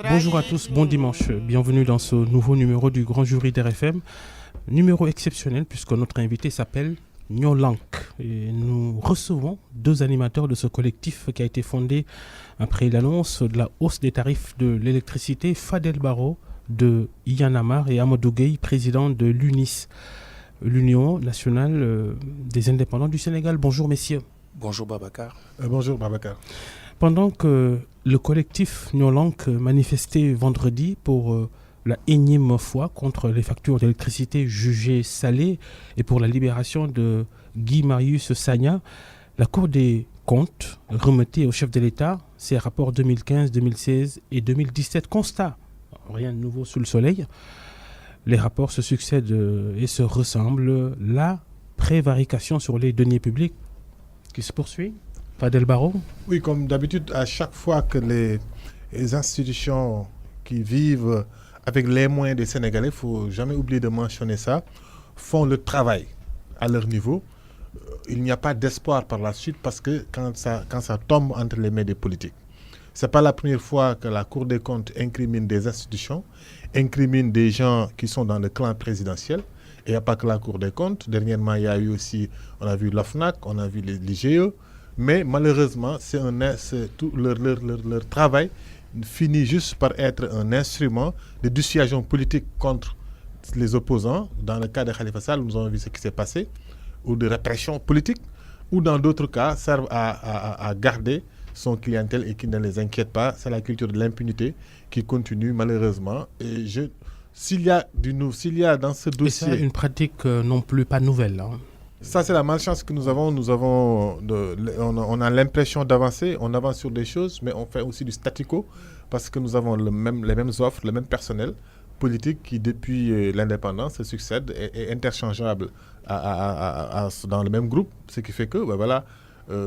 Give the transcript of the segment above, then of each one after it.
Bonjour à tous, bon dimanche. Bienvenue dans ce nouveau numéro du Grand Jury d'RFM. Numéro exceptionnel puisque notre invité s'appelle Nyolank. Et nous recevons deux animateurs de ce collectif qui a été fondé après l'annonce de la hausse des tarifs de l'électricité. Fadel Barro de Yanamar et Amadou Gueye, président de l'UNIS, l'Union nationale des indépendants du Sénégal. Bonjour messieurs. Bonjour Babacar. Bonjour Babacar. Pendant que le collectif Nyolank manifestait vendredi pour la énième fois contre les factures d'électricité jugées salées et pour la libération de Guy Marius Sagna, la Cour des comptes remettait au chef de l'État ses rapports 2015, 2016 et 2017. Constat, rien de nouveau sous le soleil. Les rapports se succèdent et se ressemblent. La prévarication sur les deniers publics qui se poursuit. Fadel Barro. Oui, comme d'habitude, à chaque fois que les institutions qui vivent avec les moyens des Sénégalais, il ne faut jamais oublier de mentionner ça, font le travail à leur niveau, il n'y a pas d'espoir par la suite parce que quand ça tombe entre les mains des politiques. Ce n'est pas la première fois que la Cour des comptes incrimine des institutions, incrimine des gens qui sont dans le clan présidentiel. Et il n'y a pas que la Cour des comptes. Dernièrement, il y a eu aussi, on a vu l'OFNAC, on a vu l'IGE. Mais malheureusement, tout leur travail finit juste par être un instrument de dissuasion politique contre les opposants. Dans le cas de Khalifa Sall, nous avons vu ce qui s'est passé, ou de répression politique, ou dans d'autres cas, servent à garder son clientèle et qui ne les inquiète pas. C'est la culture de l'impunité qui continue malheureusement. Et s'il y a dans ce dossier... Et ça, une pratique non plus pas nouvelle, hein. Ça, c'est la malchance que nous avons. On a l'impression d'avancer, on avance sur des choses, mais on fait aussi du statu quo parce que nous avons les mêmes offres, le même personnel politique qui, depuis l'indépendance, se succède et est interchangeable dans le même groupe. Ce qui fait que,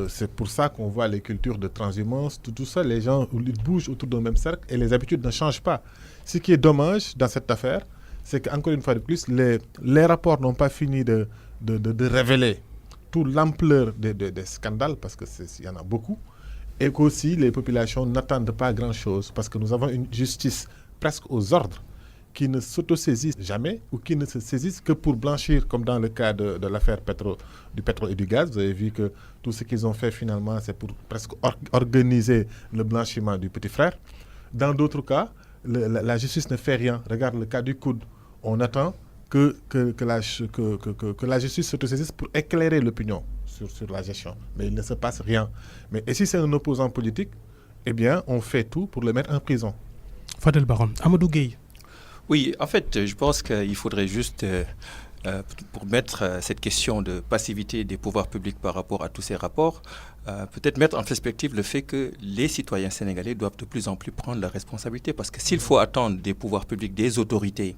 c'est pour ça qu'on voit les cultures de transhumance, tout ça, les gens ils bougent autour d'un même cercle et les habitudes ne changent pas. Ce qui est dommage dans cette affaire, c'est qu'encore une fois de plus, les rapports n'ont pas fini de révéler toute l'ampleur des scandales, parce qu'il y en a beaucoup, et qu'aussi les populations n'attendent pas grand-chose, parce que nous avons une justice presque aux ordres, qui ne s'autosaisissent jamais, ou qui ne se saisissent que pour blanchir, comme dans le cas de l'affaire du pétrole et du gaz. Vous avez vu que tout ce qu'ils ont fait finalement, c'est pour presque organiser le blanchiment du petit frère. Dans d'autres cas, la justice ne fait rien. Regarde le cas du coude. On attend que la justice s'autosaisisse pour éclairer l'opinion sur la gestion. Mais il ne se passe rien. Et si c'est un opposant politique, eh bien, on fait tout pour le mettre en prison. Fadel Barro. Amadou Gueye. Oui, en fait, je pense qu'il faudrait juste, pour mettre cette question de passivité des pouvoirs publics par rapport à tous ces rapports, peut-être mettre en perspective le fait que les citoyens sénégalais doivent de plus en plus prendre leurs responsabilités. Parce que s'il faut attendre des pouvoirs publics, des autorités,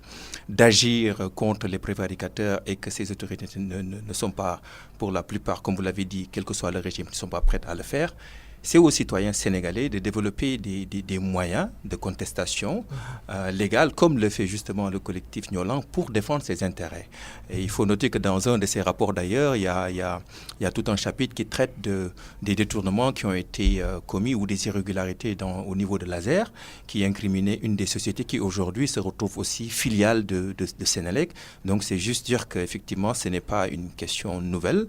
d'agir contre les prévaricateurs et que ces autorités ne sont pas, pour la plupart, comme vous l'avez dit, quel que soit le régime, ne sont pas prêtes à le faire, c'est aux citoyens sénégalais de développer des moyens de contestation légale, comme le fait justement le collectif Nyolank, pour défendre ses intérêts. Et il faut noter que dans un de ces rapports d'ailleurs, il y a tout un chapitre qui traite des détournements qui ont été commis ou des irrégularités au niveau de l'ASER, qui incriminait une des sociétés qui aujourd'hui se retrouve aussi filiale de Sénélec. Donc c'est juste dire qu'effectivement ce n'est pas une question nouvelle.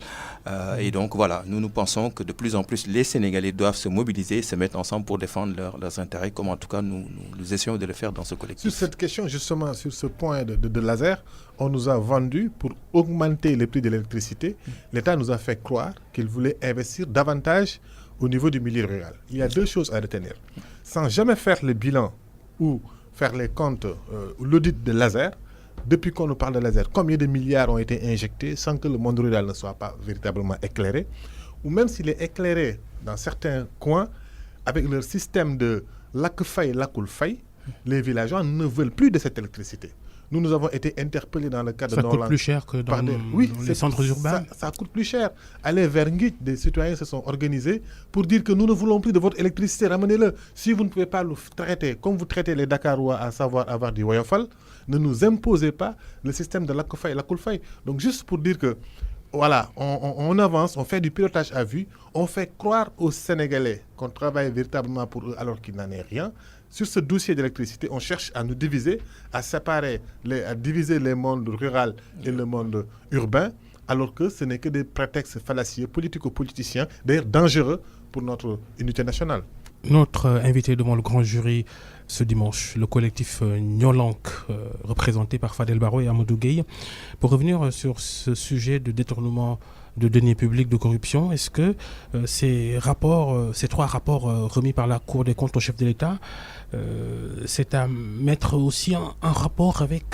Et donc voilà, nous pensons que de plus en plus les Sénégalais doivent se mobiliser, se mettre ensemble pour défendre leurs intérêts, comme en tout cas nous essayons de le faire dans ce collectif. Sur cette question, justement, sur ce point de laser, on nous a vendu pour augmenter les prix de l'électricité. L'État nous a fait croire qu'il voulait investir davantage au niveau du milieu rural. Il y a deux choses à retenir. Sans jamais faire le bilan ou faire les comptes, l'audit de laser, depuis qu'on nous parle de laser, combien de milliards ont été injectés sans que le monde rural ne soit pas véritablement éclairé, ou même s'il est éclairé dans certains coins, avec leur système de lakfay, lakoulfay, les villageois ne veulent plus de cette électricité. Nous avons été interpellés dans le cadre de Norland. Ça coûte plus cher que dans les centres urbains. Ça coûte plus cher. Aller vers Nguit, des citoyens se sont organisés pour dire que nous ne voulons plus de votre électricité, ramenez-le. Si vous ne pouvez pas le traiter comme vous traitez les Dakarois, à savoir avoir du Woyofal, ne nous imposez pas le système de lakfay, lakoulfay. Donc juste pour dire que voilà, on avance, on fait du pilotage à vue, on fait croire aux Sénégalais qu'on travaille véritablement pour eux alors qu'il n'en est rien. sur ce dossier d'électricité, on cherche à nous diviser, à diviser les mondes rural et le monde urbain, alors que ce n'est que des prétextes fallacieux politico-politiciens, d'ailleurs dangereux pour notre unité nationale. Notre invité devant le grand jury ce dimanche, le collectif Nyolank, représenté par Fadel Barro et Amadou Gueye. Pour revenir sur ce sujet de détournement de deniers publics, de corruption, est-ce que ces trois rapports remis par la Cour des comptes au chef de l'État, c'est à mettre aussi en rapport avec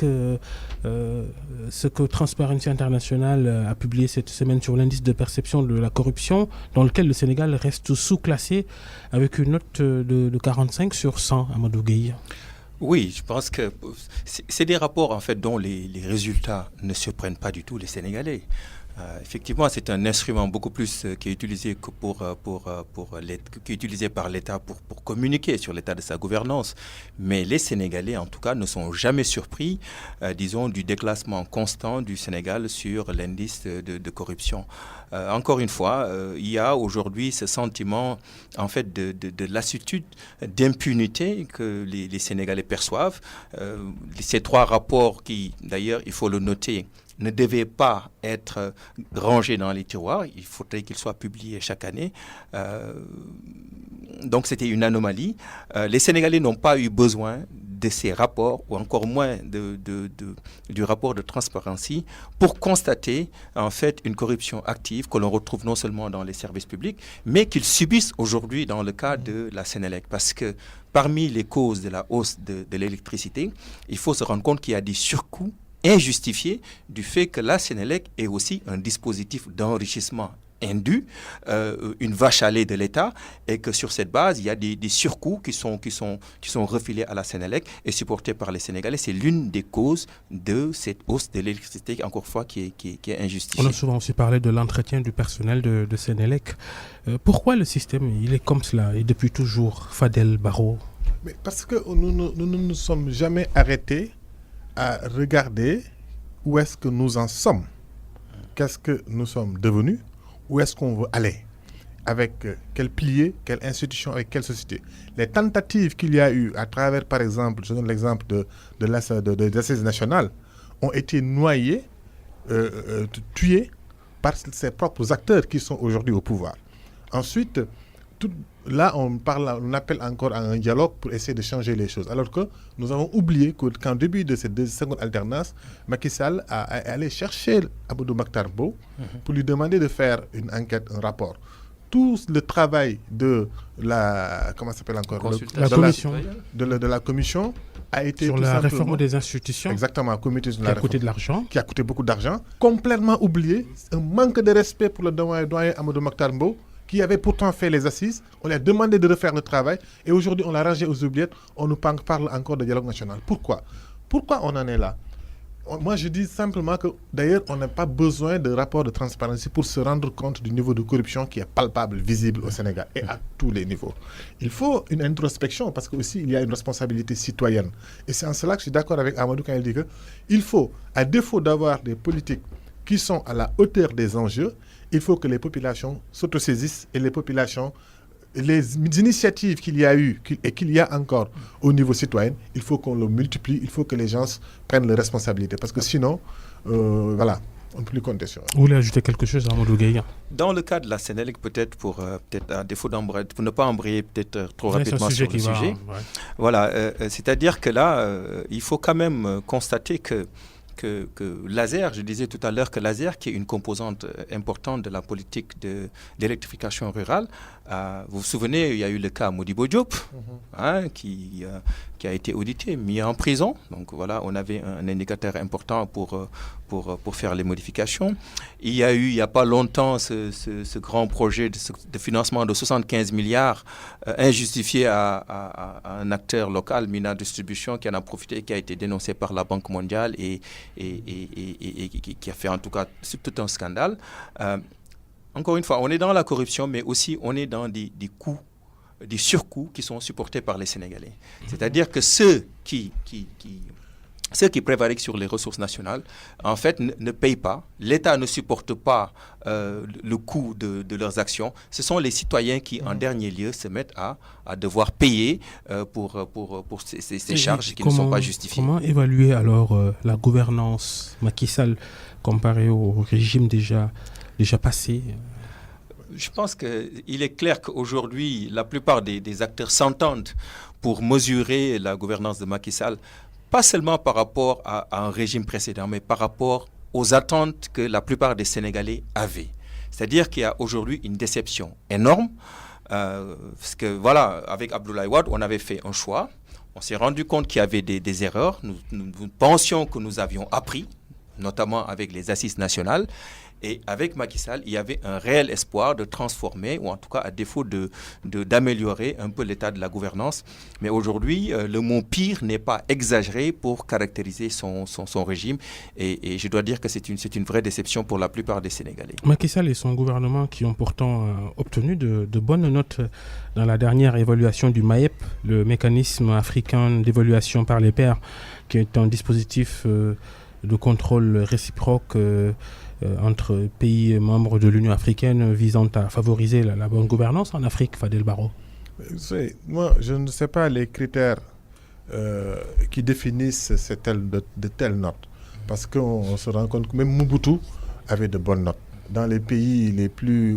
ce que Transparency International a publié cette semaine sur l'indice de perception de la corruption, dans lequel le Sénégal reste sous-classé avec une note de 45 sur 100, Amadou Gueye? Oui, je pense que c'est des rapports en fait dont les résultats ne surprennent pas du tout les Sénégalais. Effectivement, c'est un instrument beaucoup plus qui est utilisé qui est utilisé par l'État pour communiquer sur l'état de sa gouvernance. Mais les Sénégalais, en tout cas, ne sont jamais surpris, disons, du déclassement constant du Sénégal sur l'indice de corruption. Encore une fois, il y a aujourd'hui ce sentiment, en fait, de lassitude, d'impunité que les Sénégalais perçoivent. Ces trois rapports qui, d'ailleurs, il faut le noter, ne devait pas être rangé dans les tiroirs. Il faudrait qu'il soit publié chaque année. Donc c'était une anomalie. Les Sénégalais n'ont pas eu besoin de ces rapports, ou encore moins du rapport de Transparency, pour constater en fait une corruption active que l'on retrouve non seulement dans les services publics, mais qu'ils subissent aujourd'hui dans le cas de la Sénélec. Parce que parmi les causes de la hausse de l'électricité, il faut se rendre compte qu'il y a des surcoûts injustifié du fait que la Sénélec est aussi un dispositif d'enrichissement indu, une vache à lait de l'État, et que sur cette base, il y a des surcoûts qui sont refilés à la Sénélec et supportés par les Sénégalais. C'est l'une des causes de cette hausse de l'électricité, encore une fois, qui est injustifiée. On a souvent aussi parlé de l'entretien du personnel de Sénélec. Pourquoi le système, il est comme cela, et depuis toujours, Fadel Barro? Mais parce que nous ne nous sommes jamais arrêtés à regarder où est-ce que nous en sommes, qu'est-ce que nous sommes devenus, où est-ce qu'on veut aller, avec quel pilier, quelle institution, avec quelle société. Les tentatives qu'il y a eu à travers, par exemple, je donne l'exemple des assises nationales, ont été noyées, tuées par ses propres acteurs qui sont aujourd'hui au pouvoir. Ensuite, là, on appelle encore à un dialogue pour essayer de changer les choses. Alors que nous avons oublié qu'en début de cette seconde alternance, Macky Sall a allé chercher Abdou Mokhtar Mbow pour lui demander de faire une enquête, un rapport. Tout le travail de la... Comment ça s'appelle encore? La commission. De la commission a été sur la réforme des institutions. Exactement, comité de qui a coûté de l'argent. Qui a coûté beaucoup d'argent. Complètement oublié. Un manque de respect pour le doyen Amadou Mokhtar Mbow, qui avait pourtant fait les assises. On lui a demandé de refaire le travail et aujourd'hui on l'a rangé aux oubliettes. On nous parle encore de dialogue national. Pourquoi on en est là? Moi je dis simplement que d'ailleurs on n'a pas besoin de rapport de transparence pour se rendre compte du niveau de corruption qui est palpable, visible au Sénégal et à tous les niveaux. Il faut une introspection parce qu'aussi il y a une responsabilité citoyenne. Et c'est en cela que je suis d'accord avec Amadou quand il dit qu'il faut, à défaut d'avoir des politiques qui sont à la hauteur des enjeux, il faut que les populations s'autosaisissent et les initiatives qu'il y a eu et qu'il y a encore au niveau citoyen, il faut qu'on le multiplie, il faut que les gens prennent leurs responsabilités. Parce que sinon, voilà, on ne peut plus compter sur eux. Vous voulez ajouter quelque chose, Amadou Gueye? Dans le cas de la Sénélec, peut-être à défaut d'embrayer, pour ne pas embrayer peut-être trop rapidement sur le sujet. Voilà, c'est-à-dire que là, il faut quand même constater que l'ASER, je disais tout à l'heure que l'ASER, qui est une composante importante de la politique d'électrification rurale, vous vous souvenez, il y a eu le cas Modibo Diop, qui a été audité, mis en prison. Donc voilà, on avait un indicateur important pour faire les modifications. Il y a eu, il n'y a pas longtemps, ce grand projet de financement de 75 milliards injustifié à un acteur local, Mina Distribution, qui en a profité, qui a été dénoncé par la Banque mondiale et qui a fait en tout cas tout un scandale. Encore une fois, on est dans la corruption, mais aussi on est dans des coûts, des surcoûts qui sont supportés par les Sénégalais. C'est-à-dire que ceux qui ceux qui prévariquent sur les ressources nationales, en fait, ne payent pas. L'État ne supporte pas le coût de leurs actions. Ce sont les citoyens qui, en dernier lieu, se mettent à devoir payer pour ces charges qui ne sont pas justifiées. Comment évaluer alors la gouvernance Macky Sall comparée au régime déjà passé? Je pense qu'il est clair qu'aujourd'hui, la plupart des acteurs s'entendent pour mesurer la gouvernance de Macky Sall, pas seulement par rapport à un régime précédent, mais par rapport aux attentes que la plupart des Sénégalais avaient. C'est-à-dire qu'il y a aujourd'hui une déception énorme, parce que voilà, avec Abdoulaye Wade, on avait fait un choix, on s'est rendu compte qu'il y avait des erreurs, nous pensions que nous avions appris, notamment avec les assises nationales. Et avec Macky Sall, il y avait un réel espoir de transformer, ou en tout cas à défaut d'améliorer un peu l'état de la gouvernance. Mais aujourd'hui, le mot pire n'est pas exagéré pour caractériser son régime. Et je dois dire que c'est une vraie déception pour la plupart des Sénégalais. Macky Sall et son gouvernement qui ont pourtant obtenu de bonnes notes dans la dernière évaluation du MAEP, le mécanisme africain d'évaluation par les pairs, qui est un dispositif de contrôle réciproque entre pays membres de l'Union africaine visant à favoriser la bonne gouvernance en Afrique, Fadel Barro. Moi, je ne sais pas les critères qui définissent de telles notes. Parce qu'on se rend compte que même Mobutu avait de bonnes notes. Dans les pays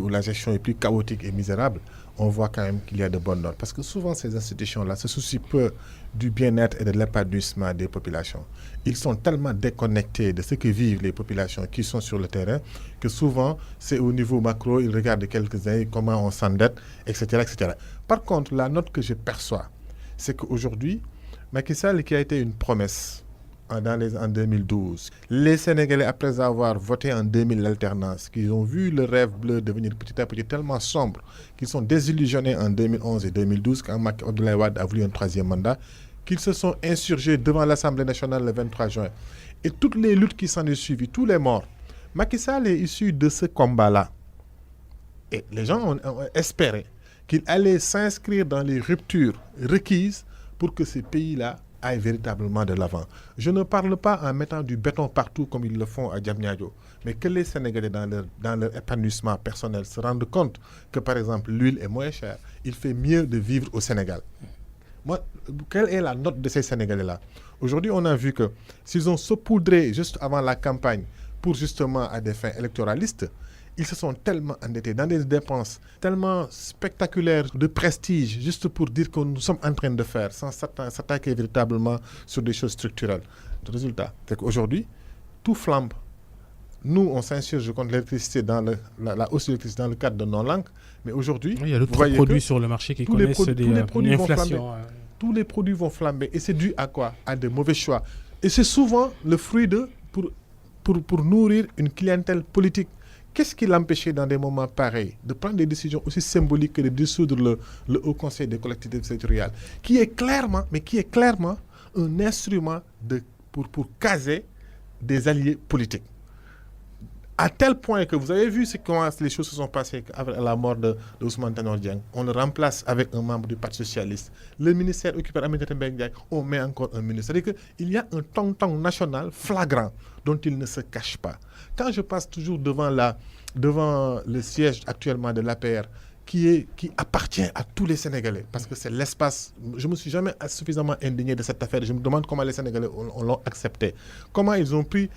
où la gestion est plus chaotique et misérable, on voit quand même qu'il y a de bonnes notes. Parce que souvent, ces institutions-là se soucient peu du bien-être et de l'épanouissement des populations. Ils sont tellement déconnectés de ce que vivent les populations qui sont sur le terrain que souvent, c'est au niveau macro, ils regardent quelques-uns, comment on s'endette, etc., etc. Par contre, la note que je perçois, c'est qu'aujourd'hui, Macky Sall, qui a été une promesse en 2012, les Sénégalais, après avoir voté en 2000 l'alternance, qui ont vu le rêve bleu devenir petit à petit tellement sombre, qu'ils sont désillusionnés en 2011 et 2012, quand Abdoulaye Wade a voulu un troisième mandat, qu'ils se sont insurgés devant l'Assemblée nationale le 23 juin. Et toutes les luttes qui s'en sont suivies, tous les morts, Macky Sall est issu de ce combat-là. Et les gens ont espéré qu'il allait s'inscrire dans les ruptures requises pour que ces pays-là aille véritablement de l'avant. Je ne parle pas en mettant du béton partout comme ils le font à Diamniadio, mais que les Sénégalais dans leur épanouissement personnel se rendent compte que, par exemple, l'huile est moins chère. Il fait mieux de vivre au Sénégal. Moi, quelle est la note de ces Sénégalais-là? Aujourd'hui, on a vu que s'ils ont saupoudré juste avant la campagne pour justement à des fins électoralistes, ils se sont tellement endettés dans des dépenses tellement spectaculaires de prestige, juste pour dire que nous sommes en train de faire, sans s'attaquer véritablement sur des choses structurelles. Le résultat, c'est qu'aujourd'hui, tout flambe. Nous, on s'insurge contre l'électricité, la hausse de l'électricité dans le cadre de nos langues, mais aujourd'hui, il y a d'autres produits sur le marché qui connaissent une inflation. Tous les produits vont flamber. Et c'est dû à quoi? À de mauvais choix. Et c'est souvent le fruit pour nourrir une clientèle politique. Qu'est-ce qui l'empêchait dans des moments pareils de prendre des décisions aussi symboliques que de dissoudre le Haut Conseil des collectivités territoriales, qui est clairement un instrument pour caser des alliés politiques. À tel point que vous avez vu comment les choses se sont passées avec la mort de Ousmane Tanor Dieng. On le remplace avec un membre du Parti socialiste. Le ministère occupé par Aminata Mbengue Ndiaye, on met encore un ministre. C'est-à-dire qu'il y a un tong-tong national flagrant dont il ne se cache pas. Quand je passe toujours devant le siège actuellement de l'APR, qui appartient à tous les Sénégalais, parce que c'est l'espace. Je ne me suis jamais suffisamment indigné de cette affaire. Je me demande comment les Sénégalais l'ont accepté. Comment ils ont pris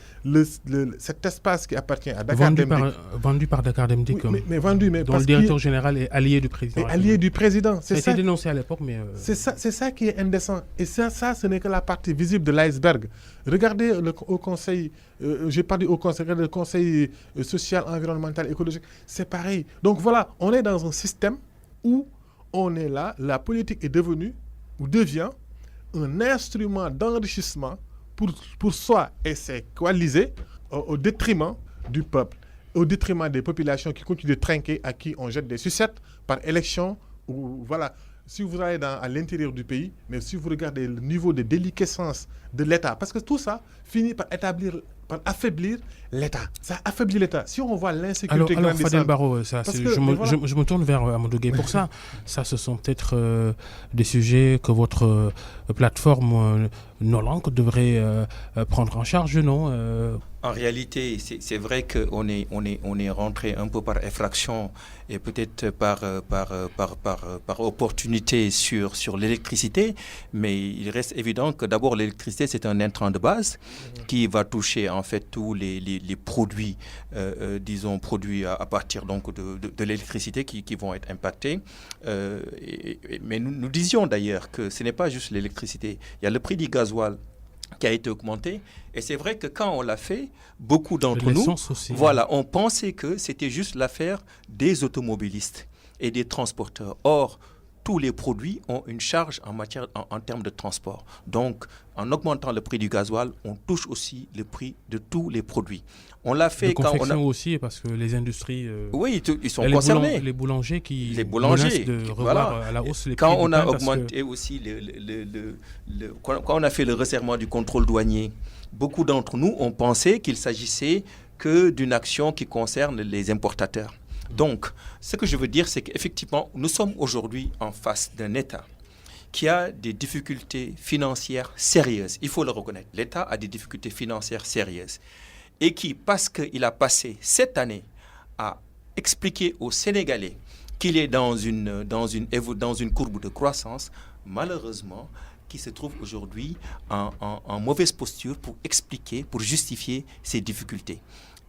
cet espace qui appartient à Dakar Demdik. Vendu par Dakar Demdik. Oui, mais vendu, mais dont le directeur général est allié du président. Allié du président. Ça a été dénoncé à l'époque, mais... C'est ça qui est indécent. Et ça, ce n'est que la partie visible de l'iceberg. Regardez au Conseil, j'ai pas dit au Conseil, le Conseil social, environnemental, écologique, c'est pareil. Donc voilà, on est dans un système où on est là, la politique est devenue ou devient un instrument d'enrichissement pour soi et ses coalisés au détriment du peuple, au détriment des populations qui continuent de trinquer, à qui on jette des sucettes par élection. Ou, voilà. si vous allez à l'intérieur du pays, mais si vous regardez le niveau de déliquescence de l'État, parce que tout ça finit par affaiblir l'État. Ça affaiblit l'État. Si on voit l'insécurité alors grandissante... Fadel Barro, je me tourne vers Amadou Gueye pour ça. Ça, ce sont peut-être des sujets que votre plateforme Nolank devrait prendre en charge, non En réalité, c'est vrai qu'on est rentré un peu par effraction et peut-être par opportunité sur l'électricité, mais il reste évident que d'abord l'électricité c'est un intrant de base qui va toucher en fait tous les produits, disons produits à partir donc de l'électricité qui vont être impactés. Mais nous disions d'ailleurs que ce n'est pas juste l'électricité, il y a le prix du gasoil qui a été augmenté. Et c'est vrai que quand on l'a fait, beaucoup d'entre nous, aussi, on pensait que c'était juste l'affaire des automobilistes et des transporteurs. Or, tous les produits ont une charge en termes de transport. Donc, en augmentant le prix du gasoil, on touche aussi le prix de tous les produits. On l'a fait quand on a aussi, parce que les industries... oui, ils sont concernés. Les boulangers menacent de revoir à la hausse les prix. Quand on a augmenté aussi, quand on a fait le resserrement du contrôle douanier, beaucoup d'entre nous ont pensé qu'il s'agissait que d'une action qui concerne les importateurs. Donc, ce que je veux dire, c'est qu'effectivement, nous sommes aujourd'hui en face d'un État qui a des difficultés financières sérieuses. Il faut le reconnaître. L'État a des difficultés financières sérieuses. Et qui, parce qu'il a passé cette année à expliquer aux Sénégalais qu'il est dans une courbe de croissance, malheureusement, qui se trouve aujourd'hui en mauvaise posture pour expliquer, pour justifier ces difficultés.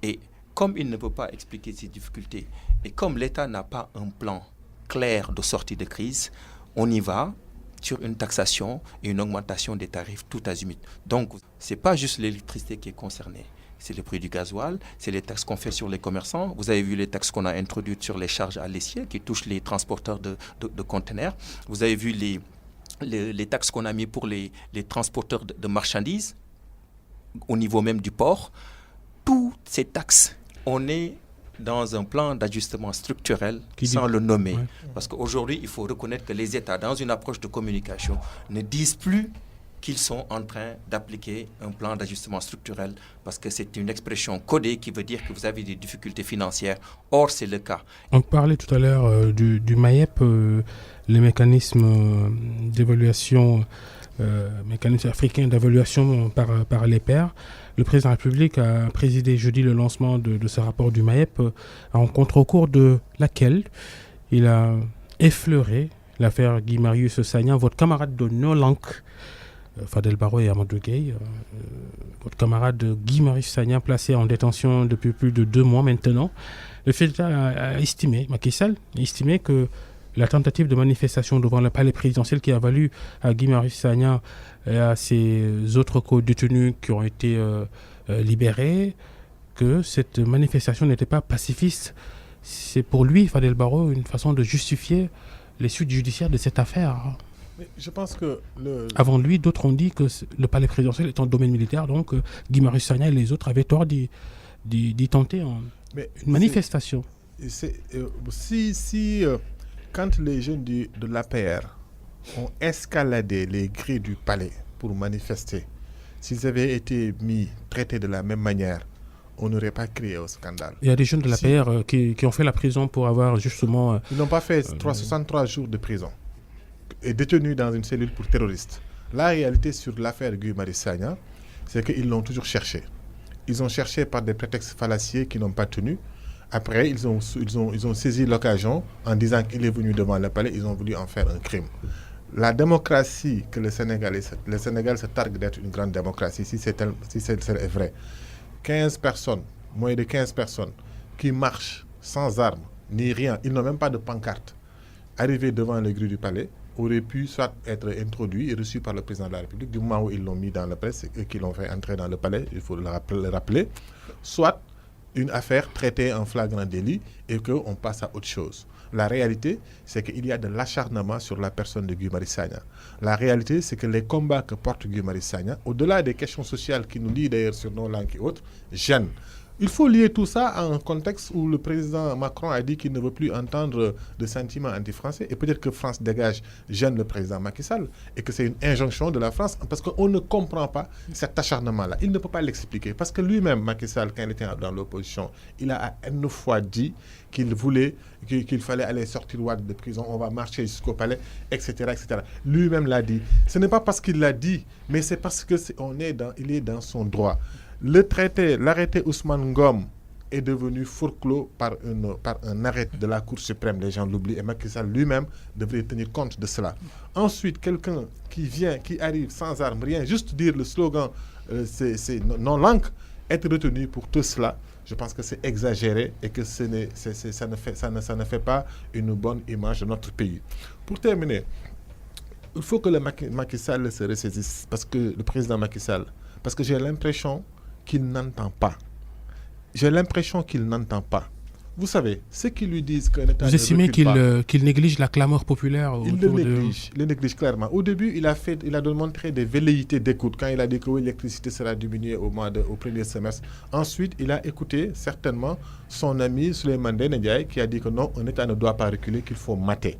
Et comme il ne peut pas expliquer ces difficultés, et comme l'État n'a pas un plan clair de sortie de crise, on y va sur une taxation et une augmentation des tarifs tout azimut. Donc, ce n'est pas juste l'électricité qui est concernée. C'est le prix du gasoil, c'est les taxes qu'on fait sur les commerçants. Vous avez vu les taxes qu'on a introduites sur les charges à l'essieu qui touchent les transporteurs de conteneurs. Vous avez vu les taxes qu'on a mis pour les transporteurs de marchandises au niveau même du port. Toutes ces taxes, on est dans un plan d'ajustement structurel sans le nommer. Ouais. Parce qu'aujourd'hui, il faut reconnaître que les États, dans une approche de communication, ne disent plus qu'ils sont en train d'appliquer un plan d'ajustement structurel parce que c'est une expression codée qui veut dire que vous avez des difficultés financières. Or, c'est le cas. On parlait tout à l'heure du MAEP, les mécanismes d'évaluation, mécanisme africain d'évaluation par les pairs. Le président de la République a présidé jeudi le lancement de ce rapport du MAEP, en contre-cours de laquelle il a effleuré l'affaire Guy Marius Sagna, votre camarade de Nolank, Fadel Barro et Amadou Gueye, votre camarade Guy Marius Sagna, placé en détention depuis plus de 2 mois maintenant. Le chef d'État a estimé, Macky Sall a estimé que la tentative de manifestation devant le palais présidentiel qui a valu à Guy Marius Sagna et à ses autres co-détenus qui ont été libérés, que cette manifestation n'était pas pacifiste. C'est pour lui, Fadel Barro, une façon de justifier les suites judiciaires de cette affaire. Mais je pense que avant lui, d'autres ont dit que le palais présidentiel est en domaine militaire, donc Guy Marius Sagna et les autres avaient tort d'y tenter une manifestation. Quand les jeunes de l'APR ont escaladé les grilles du palais pour manifester, s'ils avaient été traités de la même manière, on n'aurait pas créé un scandale. Il y a des jeunes de l'APR qui ont fait la prison pour avoir justement... Ils n'ont pas fait 63 jours de prison et détenus dans une cellule pour terroristes. La réalité sur l'affaire Guy Marius Sagna, c'est qu'ils l'ont toujours cherché. Ils ont cherché par des prétextes fallacieux qui n'ont pas tenu. Après, ils ont saisi l'occasion en disant qu'il est venu devant le palais, ils ont voulu en faire un crime. La démocratie que le Sénégal se targue d'être une grande démocratie, si c'est vrai. 15 personnes, moins de 15 personnes, qui marchent sans armes, ni rien, ils n'ont même pas de pancarte, arrivés devant les grilles du palais, auraient pu soit être introduits et reçus par le président de la République, du moment où ils l'ont mis dans la presse et qu'ils l'ont fait entrer dans le palais, il faut le rappeler, soit une affaire traitée en flagrant délit et qu'on passe à autre chose. La réalité, c'est qu'il y a de l'acharnement sur la personne de Guy Marius Sagna. La réalité, c'est que les combats que porte Guy Marius Sagna, au-delà des questions sociales qui nous lient d'ailleurs sur nos langues et autres, gênent. Il faut lier tout ça à un contexte où le président Macron a dit qu'il ne veut plus entendre de sentiments anti-français. Et peut-être que France Dégage gêne le président Macky Sall et que c'est une injonction de la France parce qu'on ne comprend pas cet acharnement-là. Il ne peut pas l'expliquer parce que lui-même, Macky Sall, quand il était dans l'opposition, il a une fois dit qu'il fallait aller sortir Wade de prison, on va marcher jusqu'au palais, etc., etc. Lui-même l'a dit. Ce n'est pas parce qu'il l'a dit, mais c'est parce qu'il est dans son droit. L'arrêté Ousmane Ngom est devenu forclos par un arrêt de la Cour suprême, les gens l'oublient, et Macky Sall lui-même devrait tenir compte de cela. Ensuite, quelqu'un qui arrive sans armes, rien, juste dire le slogan c'est non-langue, être retenu pour tout cela, je pense que c'est exagéré et que ça ne fait pas une bonne image de notre pays. Pour terminer, il faut que le Macky Sall se ressaisisse, parce que le président Macky Sall, parce que j'ai l'impression qu'il n'entend pas. Vous savez, ceux qui lui disent qu'un État Vous estimez qu'il néglige la clameur populaire il le néglige clairement. Au début, il a démontré des velléités d'écoute quand il a dit que l'électricité sera diminuée au premier semestre. Ensuite, il a écouté certainement son ami Souleymane Ndéné Ndiaye qui a dit que non, un État ne doit pas reculer, qu'il faut mater.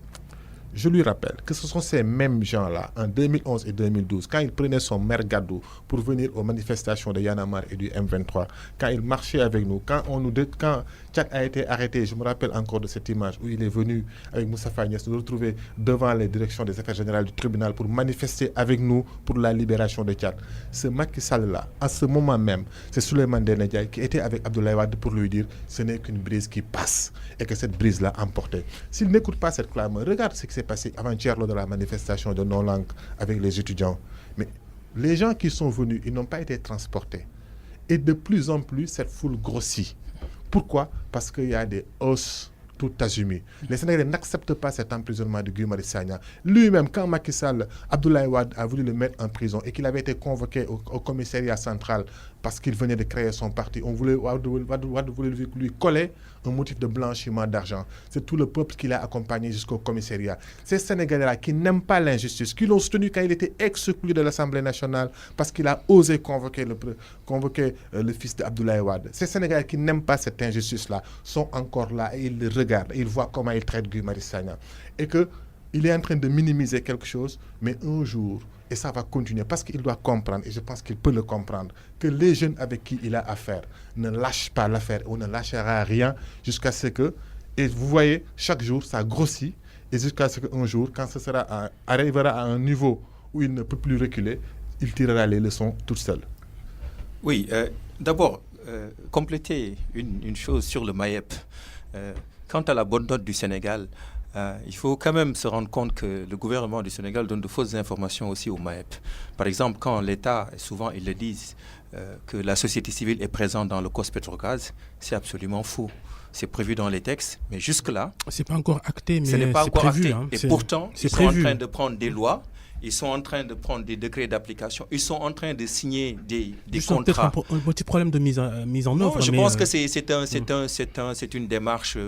Je lui rappelle que ce sont ces mêmes gens-là, en 2011 et 2012, quand ils prenaient son mergadou pour venir aux manifestations de Y'en a marre et du M23, quand ils marchaient avec nous, quand Tchad a été arrêté, je me rappelle encore de cette image où il est venu avec Moustapha Niasse nous retrouver devant les directions des affaires générales du tribunal pour manifester avec nous pour la libération de Tchad. Ce Macky Sall-là, à ce moment même, c'est Souleymane Ndéné Ndiaye qui était avec Abdoulaye Wade pour lui dire ce n'est qu'une brise qui passe et que cette brise-là emportait. S'il n'écoute pas cette clameur, regarde ce qui s'est passé avant-hier lors de la manifestation de non-langue avec les étudiants. Mais les gens qui sont venus, ils n'ont pas été transportés. Et de plus en plus, cette foule grossit. Pourquoi? Parce qu'il y a des hausses tout azumis. Les Sénégalais n'acceptent pas cet emprisonnement de Guy Marius Sagna. Lui-même, quand Macky Sall, Abdoulaye Wade a voulu le mettre en prison et qu'il avait été convoqué au commissariat central parce qu'il venait de créer son parti, Wade voulait lui coller un motif de blanchiment d'argent. C'est tout le peuple qui l'a accompagné jusqu'au commissariat. Ces Sénégalais-là qui n'aiment pas l'injustice, qui l'ont soutenu quand il était exclu de l'Assemblée nationale parce qu'il a osé convoquer le fils d'Abdoulaye Wade. Ces Sénégalais qui n'aiment pas cette injustice-là sont encore là et ils le regardent et ils voient comment il traite Guy Marius Sagna. Et qu'il est en train de minimiser quelque chose, mais un jour, et ça va continuer parce qu'il doit comprendre, et je pense qu'il peut le comprendre, que les jeunes avec qui il a affaire ne lâchent pas l'affaire ou ne lâchera rien jusqu'à ce que, et vous voyez, chaque jour, ça grossit, et jusqu'à ce qu'un jour, quand arrivera à un niveau où il ne peut plus reculer, il tirera les leçons tout seul. Oui, d'abord, compléter une chose sur le MAEP. Quant à la bonne note du Sénégal, il faut quand même se rendre compte que le gouvernement du Sénégal donne de fausses informations aussi au MAEP. Par exemple, quand l'État, souvent ils le disent, que la société civile est présente dans le COS-Petrogaz, c'est absolument faux. C'est prévu dans les textes, mais jusque-là... C'est pas encore acté, mais ce n'est pas encore prévu, acté. Hein, et pourtant, ils sont en train de prendre des lois, ils sont en train de prendre des décrets d'application, ils sont en train de signer des contrats. Peut-être un petit problème de mise en œuvre. Non, je pense que c'est une démarche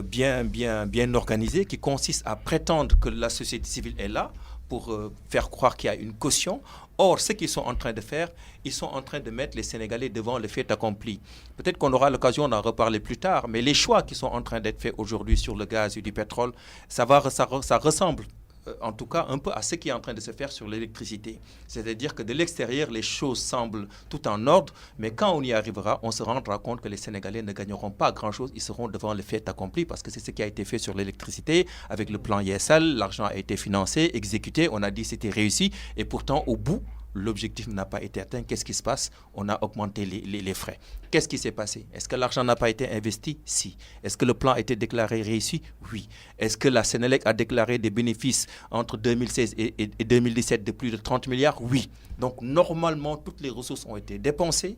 bien organisée qui consiste à prétendre que la société civile est là pour faire croire qu'il y a une caution. Or, ce qu'ils sont en train de faire, ils sont en train de mettre les Sénégalais devant le fait accompli. Peut-être qu'on aura l'occasion d'en reparler plus tard, mais les choix qui sont en train d'être faits aujourd'hui sur le gaz et du pétrole, ça ressemble en tout cas un peu à ce qui est en train de se faire sur l'électricité. C'est-à-dire que de l'extérieur, les choses semblent tout en ordre, mais quand on y arrivera, on se rendra compte que les Sénégalais ne gagneront pas grand-chose, ils seront devant le fait accompli, parce que c'est ce qui a été fait sur l'électricité, avec le plan ISL, l'argent a été financé, exécuté, on a dit que c'était réussi, et pourtant au bout, l'objectif n'a pas été atteint. Qu'est-ce qui se passe? On a augmenté les frais. Qu'est-ce qui s'est passé? Est-ce que l'argent n'a pas été investi? Si. Est-ce que le plan a été déclaré réussi? Oui. Est-ce que la Sénélec a déclaré des bénéfices entre 2016 et 2017 de plus de 30 milliards? Oui. Donc, normalement, toutes les ressources ont été dépensées.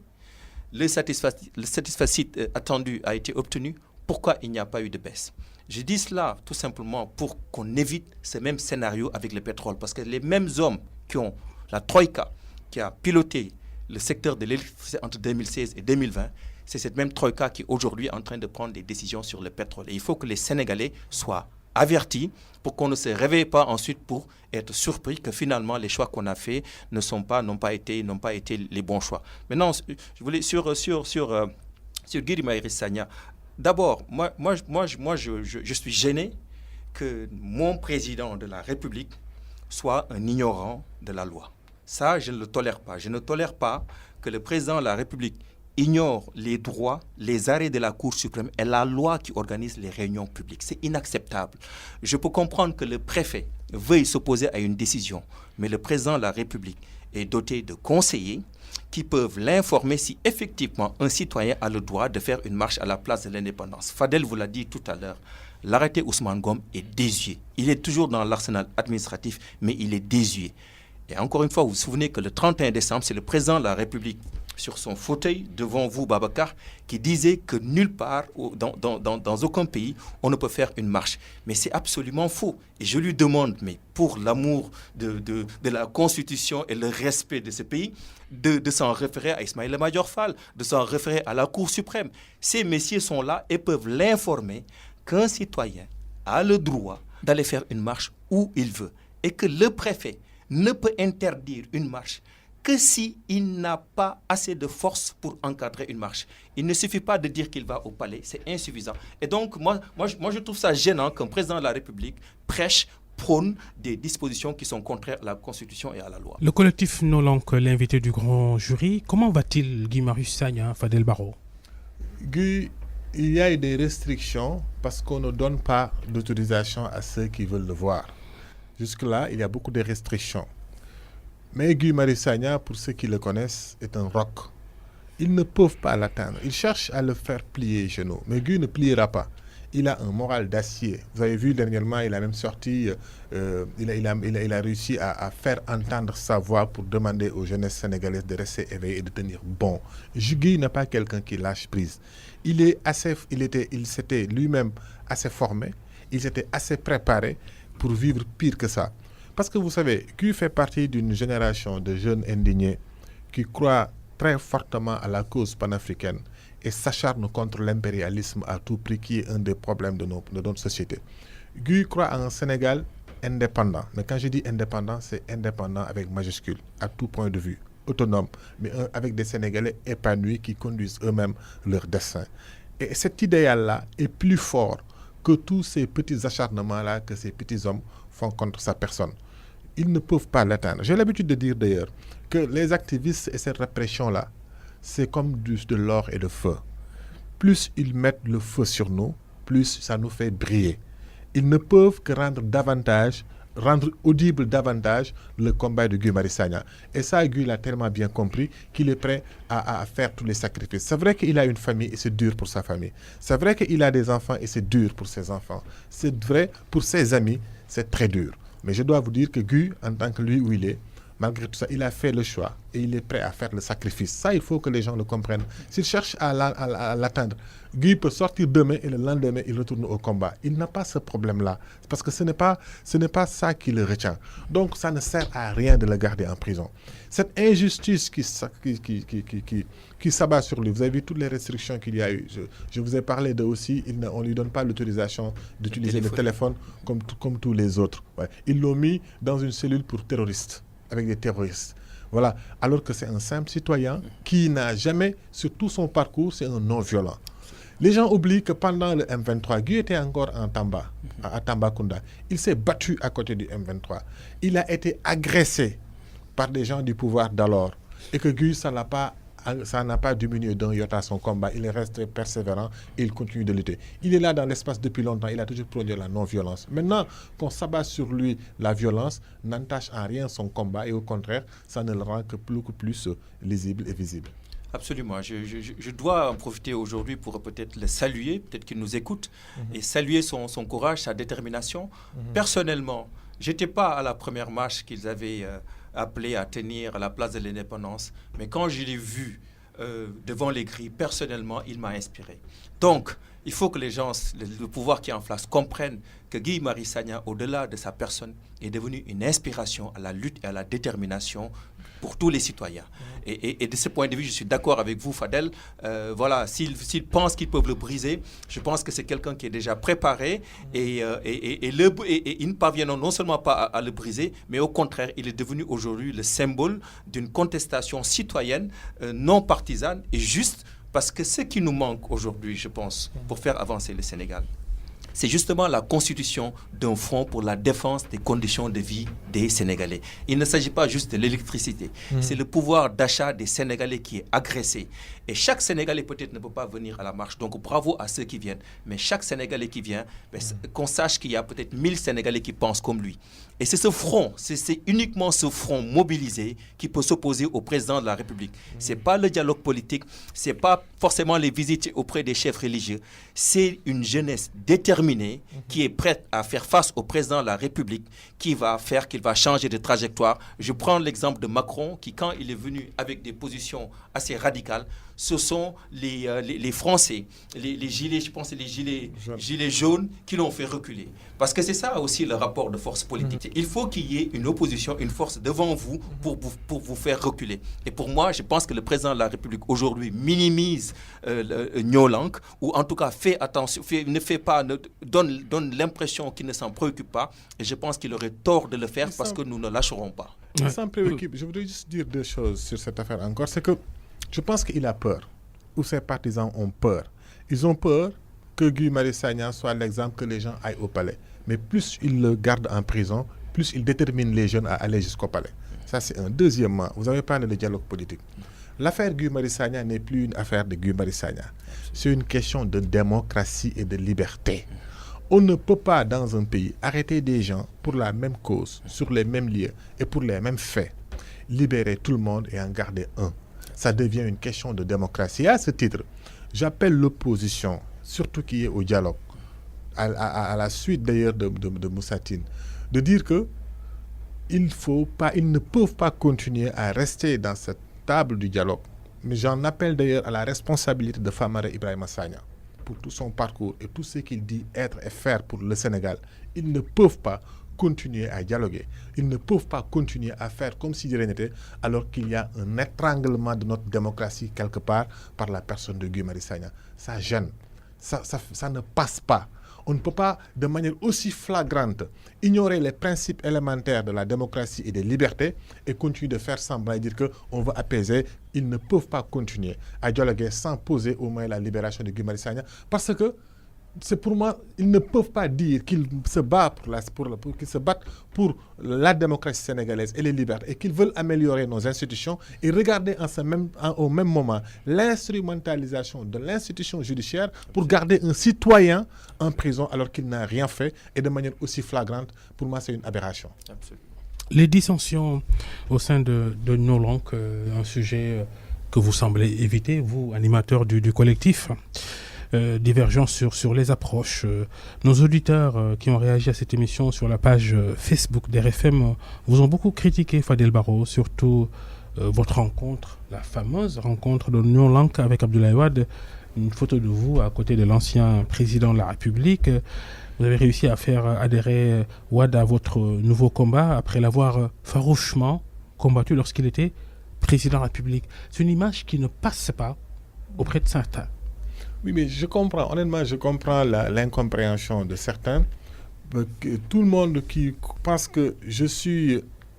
Le satisfacit attendu a été obtenu. Pourquoi il n'y a pas eu de baisse? Je dis cela tout simplement pour qu'on évite ce même scénario avec le pétrole. Parce que les mêmes hommes qui ont la Troïka, qui a piloté le secteur de l'électricité entre 2016 et 2020, c'est cette même Troïka qui est aujourd'hui en train de prendre des décisions sur le pétrole. Et il faut que les Sénégalais soient avertis pour qu'on ne se réveille pas ensuite pour être surpris que finalement les choix qu'on a faits n'ont pas été les bons choix. Maintenant, je voulais sur Sur Guy Marius Sagna, d'abord, je suis gêné que mon président de la République soit un ignorant de la loi. Ça, je ne le tolère pas. Je ne tolère pas que le président de la République ignore les droits, les arrêts de la Cour suprême et la loi qui organise les réunions publiques. C'est inacceptable. Je peux comprendre que le préfet veuille s'opposer à une décision, mais le président de la République est doté de conseillers qui peuvent l'informer si effectivement un citoyen a le droit de faire une marche à la place de l'indépendance. Fadel vous l'a dit tout à l'heure, l'arrêté Ousmane Ngom est désuet. Il est toujours dans l'arsenal administratif, mais il est désuet. Et encore une fois, vous vous souvenez que le 31 décembre, c'est le président de la République sur son fauteuil devant vous, Babacar, qui disait que nulle part, dans aucun pays, on ne peut faire une marche. Mais c'est absolument faux. Et je lui demande, mais pour l'amour de la Constitution et le respect de ce pays, de s'en référer à Ismaïla Madior Fall, de s'en référer à la Cour suprême. Ces messieurs sont là et peuvent l'informer qu'un citoyen a le droit d'aller faire une marche où il veut. Et que le préfet ne peut interdire une marche que s'il n'a pas assez de force pour encadrer une marche. Il ne suffit pas de dire qu'il va au palais, c'est insuffisant. Et donc, moi, je trouve ça gênant qu'un président de la République prône des dispositions qui sont contraires à la Constitution et à la loi. Le collectif Nolank, l'invité du grand jury, comment va-t-il, Guy Marius Sagna, Fadel Barro? Guy, il y a des restrictions parce qu'on ne donne pas d'autorisation à ceux qui veulent le voir. Jusque-là, il y a beaucoup de restrictions. Mais Guy Marius Sagna, pour ceux qui le connaissent, est un roc. Ils ne peuvent pas l'atteindre. Ils cherchent à le faire plier chez nous. Mais Guy ne pliera pas. Il a un moral d'acier. Vous avez vu dernièrement, il a même sorti, il a réussi à faire entendre sa voix pour demander aux jeunesses sénégalaises de rester éveillées et de tenir bon. Guy n'est pas quelqu'un qui lâche prise. Il s'était lui-même assez formé, il s'était assez préparé pour vivre pire que ça. Parce que vous savez, Guy fait partie d'une génération de jeunes indignés qui croient très fortement à la cause panafricaine et s'acharnent contre l'impérialisme à tout prix, qui est un des problèmes de notre société. Guy croit à un Sénégal indépendant. Mais quand je dis indépendant, c'est indépendant avec majuscule, à tout point de vue, autonome, mais avec des Sénégalais épanouis qui conduisent eux-mêmes leur destin. Et cet idéal-là est plus fort que tous ces petits acharnements-là que ces petits hommes font contre sa personne. Ils ne peuvent pas l'atteindre. J'ai l'habitude de dire d'ailleurs que les activistes et cette répression-là, c'est comme de l'or et le feu. Plus ils mettent le feu sur nous, plus ça nous fait briller. Ils ne peuvent que rendre audible davantage le combat de Guy Marius Sagna. Et ça, Guy l'a tellement bien compris qu'il est prêt à faire tous les sacrifices. C'est vrai qu'il a une famille et c'est dur pour sa famille. C'est vrai qu'il a des enfants et c'est dur pour ses enfants. C'est vrai pour ses amis, c'est très dur. Mais je dois vous dire que Guy, en tant que lui où il est, malgré tout ça, il a fait le choix et il est prêt à faire le sacrifice. Ça, il faut que les gens le comprennent. S'il cherche à l'atteindre, Guy peut sortir demain et le lendemain, il retourne au combat. Il n'a pas ce problème-là. Parce que ce n'est pas ça qui le retient. Donc, ça ne sert à rien de le garder en prison. Cette injustice qui s'abat sur lui, vous avez vu toutes les restrictions qu'il y a eu. Je vous ai parlé de aussi, on ne lui donne pas l'autorisation d'utiliser le téléphone comme tous les autres. Ouais. Ils l'ont mis dans une cellule pour terroristes, avec des terroristes. Voilà. Alors que c'est un simple citoyen qui n'a jamais, sur tout son parcours, c'est un non-violent. Les gens oublient que pendant le M23, Guy était encore en Tamba, à Tambacounda. Il s'est battu à côté du M23. Il a été agressé par des gens du pouvoir d'alors. Et que Guy, ça n'a pas diminué d'un iota son combat. Il est resté persévérant et il continue de lutter. Il est là dans l'espace depuis longtemps. Il a toujours produit la non-violence. Maintenant qu'on s'abat sur lui, la violence n'entache en rien son combat et au contraire, ça ne le rend que beaucoup plus lisible et visible. Absolument. Je dois en profiter aujourd'hui pour peut-être le saluer, peut-être qu'il nous écoute, et saluer son courage, sa détermination. Personnellement, je n'étais pas à la première marche qu'ils avaient appelé à tenir à la place de l'indépendance, mais quand je l'ai vu devant les grilles, personnellement, il m'a inspiré. Donc, il faut que les gens, le pouvoir qui est en place, comprennent que Guy Marius Sagna, au-delà de sa personne, est devenu une inspiration à la lutte et à la détermination pour tous les citoyens. Et de ce point de vue, je suis d'accord avec vous, Fadel. Voilà, s'ils pensent qu'ils peuvent le briser, je pense que c'est quelqu'un qui est déjà préparé et ils ne parviennent non seulement pas à le briser, mais au contraire, il est devenu aujourd'hui le symbole d'une contestation citoyenne, non partisane et juste Parce que ce qui nous manque aujourd'hui, je pense, pour faire avancer le Sénégal, c'est justement la constitution d'un front pour la défense des conditions de vie des Sénégalais. Il ne s'agit pas juste de l'électricité, c'est le pouvoir d'achat des Sénégalais qui est agressé. Et chaque Sénégalais peut-être ne peut pas venir à la marche. Donc bravo à ceux qui viennent. Mais chaque Sénégalais qui vient, qu'on sache qu'il y a peut-être 1000 Sénégalais qui pensent comme lui. Et c'est ce front, c'est uniquement ce front mobilisé qui peut s'opposer au président de la République. Ce n'est pas le dialogue politique, ce n'est pas forcément les visites auprès des chefs religieux. C'est une jeunesse déterminée qui est prête à faire face au président de la République, qui va faire qu'il va changer de trajectoire. Je prends l'exemple de Macron qui, quand il est venu avec des positions assez radicales, ce sont les Français, les gilets, je pense, les gilets jaunes qui l'ont fait reculer. Parce que c'est ça aussi le rapport de force politique. Il faut qu'il y ait une opposition, une force devant vous pour vous faire reculer. Et pour moi, je pense que le président de la République aujourd'hui minimise Nyolank, ou en tout cas fait attention, donne l'impression qu'il ne s'en préoccupe pas. Et je pense qu'il aurait tort de le faire parce que nous ne lâcherons pas. Il s'en préoccupe. Je voudrais juste dire deux choses sur cette affaire encore. C'est que je pense qu'il a peur, ou ses partisans ont peur. Ils ont peur que Guy Marius Sagna soit l'exemple que les gens aillent au palais. Mais plus ils le gardent en prison, plus il détermine les jeunes à aller jusqu'au palais. Ça, c'est un. Deuxièmement, vous avez parlé de dialogue politique. L'affaire Guy Marius Sagna n'est plus une affaire de Guy Marius Sagna. C'est une question de démocratie et de liberté. On ne peut pas, dans un pays, arrêter des gens pour la même cause, sur les mêmes lieux et pour les mêmes faits. Libérer tout le monde et en garder un. Ça devient une question de démocratie. Et à ce titre, j'appelle l'opposition, surtout qui est au dialogue, à la suite d'ailleurs de Moussa Tine, de dire que ils ne peuvent pas continuer à rester dans cette table du dialogue. Mais j'en appelle d'ailleurs à la responsabilité de Famara Ibrahima Sagna pour tout son parcours et tout ce qu'il dit être et faire pour le Sénégal. Ils ne peuvent pas continuer à dialoguer. Ils ne peuvent pas continuer à faire comme si de rien n'était, alors qu'il y a un étranglement de notre démocratie quelque part par la personne de Guy Marius Sagna. Ça gêne. Ça ne passe pas. On ne peut pas, de manière aussi flagrante, ignorer les principes élémentaires de la démocratie et des libertés et continuer de faire semblant et dire qu'on veut apaiser. Ils ne peuvent pas continuer à dialoguer sans poser au moins la libération de Guy Marius Sagna, parce que c'est pour moi, ils ne peuvent pas dire qu'ils se battent pour la démocratie sénégalaise et les libertés et qu'ils veulent améliorer nos institutions et regarder au même moment l'instrumentalisation de l'institution judiciaire pour garder un citoyen en prison alors qu'il n'a rien fait et de manière aussi flagrante. Pour moi, c'est une aberration. Absolument. Les dissensions au sein de Nyolank, un sujet que vous semblez éviter, vous, animateur du collectif. Divergence sur les approches. Nos auditeurs qui ont réagi à cette émission sur la page Facebook d'RFM vous ont beaucoup critiqué, Fadel Barro, surtout votre rencontre, la fameuse rencontre de Nyolank avec Abdoulaye Wade, une photo de vous à côté de l'ancien président de la République. Vous avez réussi à faire adhérer Wade à votre nouveau combat après l'avoir farouchement combattu lorsqu'il était président de la République. C'est une image qui ne passe pas auprès de certains. Oui, mais je comprends, honnêtement, je comprends l'incompréhension de certains. Tout le monde qui pense que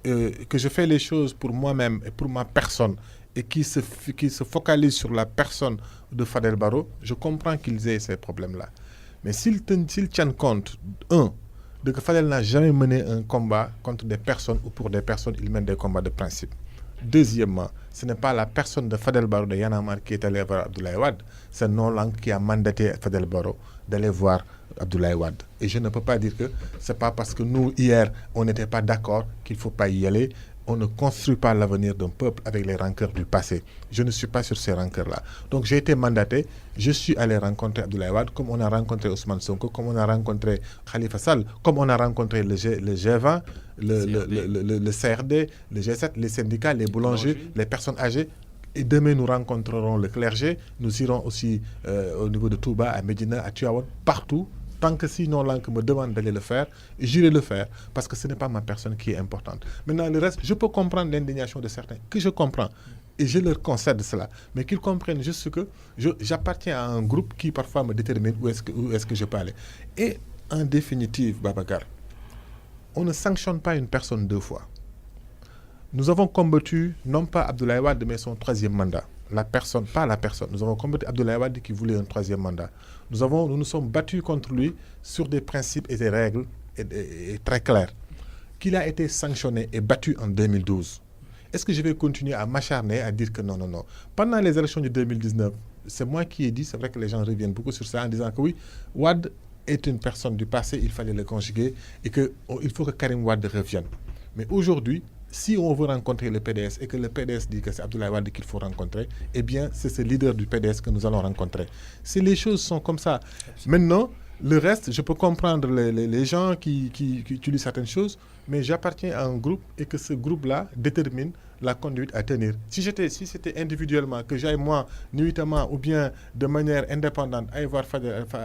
que je fais les choses pour moi-même et pour ma personne et qui se focalise sur la personne de Fadel Barro, je comprends qu'ils aient ces problèmes-là. Mais s'ils tiennent compte, de que Fadel n'a jamais mené un combat contre des personnes ou pour des personnes, il mène des combats de principe. Deuxièmement, ce n'est pas la personne de Fadel Barro de Y'en a marre qui est allée voir Abdoulaye Wade, c'est Nyolank qui a mandaté Fadel Barro d'aller voir Abdoulaye Wade. Et je ne peux pas dire que ce n'est pas parce que nous, hier, on n'était pas d'accord qu'il ne faut pas y aller. On ne construit pas l'avenir d'un peuple avec les rancœurs du passé. Je ne suis pas sur ces rancœurs-là. Donc j'ai été mandaté, je suis allé rencontrer Abdoulaye Wade, comme on a rencontré Ousmane Sonko, comme on a rencontré Khalifa Sall, comme on a rencontré le G20, le CRD, le G7, les syndicats, les boulangers, les personnes âgées. Et demain, nous rencontrerons le clergé. Nous irons aussi au niveau de Touba, à Médina, à Tivaouane, partout. Tant que si Nyolank me demande d'aller le faire, j'irai le faire parce que ce n'est pas ma personne qui est importante. Maintenant, le reste, je peux comprendre l'indignation de certains, que je comprends. Et je leur concède cela. Mais qu'ils comprennent juste que j'appartiens à un groupe qui parfois me détermine où est-ce que je peux aller. Et en définitive, Babacar, on ne sanctionne pas une personne deux fois. Nous avons combattu, non pas Abdoulaye Wade, mais son troisième mandat. la personne, pas la personne. Nous avons combattu Abdoulaye Wade qui voulait un troisième mandat. Nous nous sommes battus contre lui sur des principes et des règles et très clairs. Qu'il a été sanctionné et battu en 2012. Est-ce que je vais continuer à m'acharner à dire que non? Pendant les élections de 2019, c'est moi qui ai dit, c'est vrai que les gens reviennent beaucoup sur ça en disant que oui, Wade est une personne du passé, il fallait le conjuguer et qu'il faut que Karim Wade revienne. Mais aujourd'hui, si on veut rencontrer le PDS et que le PDS dit que c'est Abdoulaye Wade qu'il faut rencontrer, eh bien, c'est ce leader du PDS que nous allons rencontrer. Si les choses sont comme ça, maintenant, le reste, je peux comprendre les gens qui utilisent certaines choses, mais j'appartiens à un groupe et que ce groupe-là détermine la conduite à tenir. Si c'était individuellement, que j'aille moi, nuitamment ou bien de manière indépendante, aller voir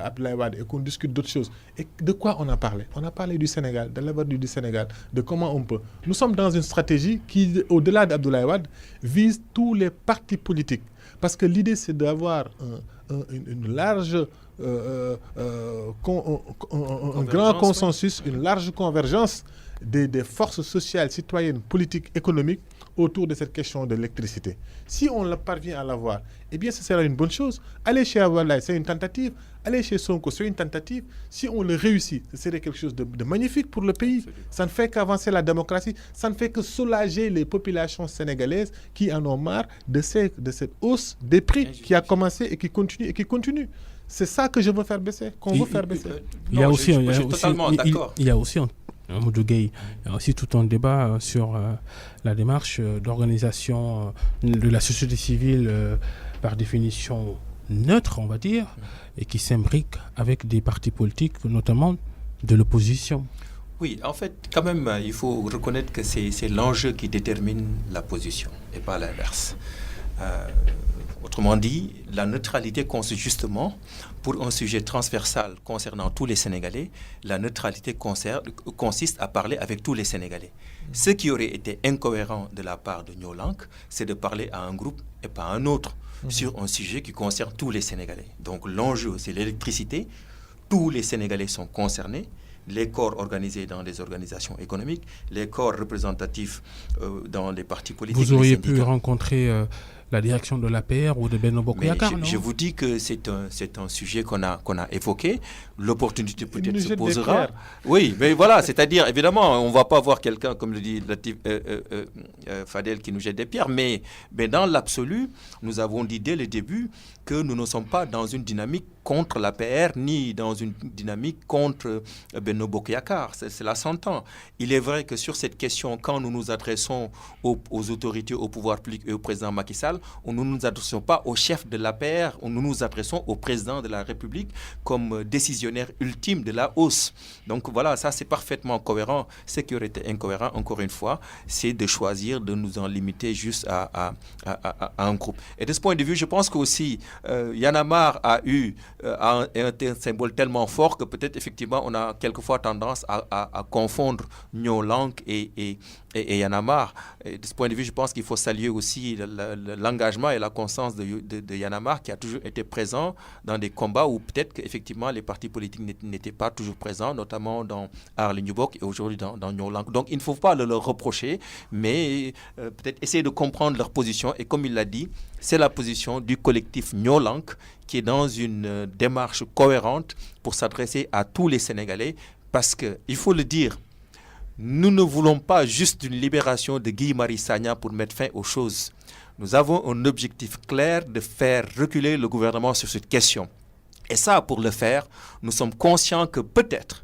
Abdoulaye Wade et qu'on discute d'autres choses, et de quoi on a parlé? On a parlé du Sénégal, de l'avenir du Sénégal, de comment on peut. Nous sommes dans une stratégie qui, au-delà d'Abdoulaye Wade, vise tous les partis politiques. Parce que l'idée, c'est d'avoir une large, un grand consensus, une large convergence des forces sociales, citoyennes, politiques, économiques autour de cette question de l'électricité. Si on parvient à l'avoir, eh bien, ce sera une bonne chose. Aller chez Abdoulaye, c'est une tentative. Aller chez Sonko, c'est une tentative. Si on le réussit, ce serait quelque chose de magnifique pour le pays. Absolument. Ça ne fait qu'avancer la démocratie. Ça ne fait que soulager les populations sénégalaises qui en ont marre de cette hausse des prix qui a commencé et qui continue. C'est ça que je veux faire baisser, qu'on veut faire baisser. Il y a aussi, je suis totalement d'accord. Il y a aussi Amadou Gueye, il y a aussi tout un débat sur la démarche d'organisation de la société civile par définition neutre, on va dire, et qui s'imbrique avec des partis politiques, notamment de l'opposition. Oui, en fait, quand même, il faut reconnaître que c'est l'enjeu qui détermine la position et pas l'inverse. Autrement dit, la neutralité consiste justement, pour un sujet transversal concernant tous les Sénégalais, la neutralité consiste à parler avec tous les Sénégalais. Ce qui aurait été incohérent de la part de Nyolank, c'est de parler à un groupe et pas à un autre sur un sujet qui concerne tous les Sénégalais. Donc l'enjeu, c'est l'électricité. Tous les Sénégalais sont concernés. Les corps organisés dans les organisations économiques, les corps représentatifs dans les partis politiques. Vous auriez pu rencontrer la direction de l'APR ou de Benno Bokk Yakaar, non ? Je vous dis que c'est un sujet qu'on a évoqué. L'opportunité peut-être se posera. Oui, mais voilà, c'est-à-dire, évidemment, on ne va pas voir quelqu'un, comme le dit Fadel, qui nous jette des pierres, mais dans l'absolu, nous avons dit dès le début que nous ne sommes pas dans une dynamique contre l'APR, ni dans une dynamique contre Benno Bokk Yakaar. Cela s'entend. Il est vrai que sur cette question, quand nous nous adressons aux autorités, au pouvoir public et au président Macky Sall, nous ne nous adressons pas au chef de l'APR, nous nous adressons au président de la République comme décisionnaire ultime de la hausse. Donc voilà, ça c'est parfaitement cohérent. Ce qui aurait été incohérent, encore une fois, c'est de choisir de nous en limiter juste à un groupe. Et de ce point de vue, je pense qu'aussi, Y'en a marre a eu un symbole tellement fort que peut-être effectivement on a quelquefois tendance à confondre Nyolank et Y'en a marre. Et de ce point de vue, je pense qu'il faut saluer aussi l'engagement et la constance de Y'en a marre, qui a toujours été présent dans des combats où peut-être qu'effectivement les partis politiques n'étaient pas toujours présents, notamment dans Aar Li Ñu Bokk et aujourd'hui dans Nyolank. Donc il ne faut pas le leur reprocher, mais peut-être essayer de comprendre leur position. Et comme il l'a dit, c'est la position du collectif Nyolank qui est dans une démarche cohérente pour s'adresser à tous les Sénégalais, parce qu'il faut le dire, nous ne voulons pas juste une libération de Guy Marius Sagna pour mettre fin aux choses. Nous avons un objectif clair de faire reculer le gouvernement sur cette question. Et ça, pour le faire, nous sommes conscients que peut-être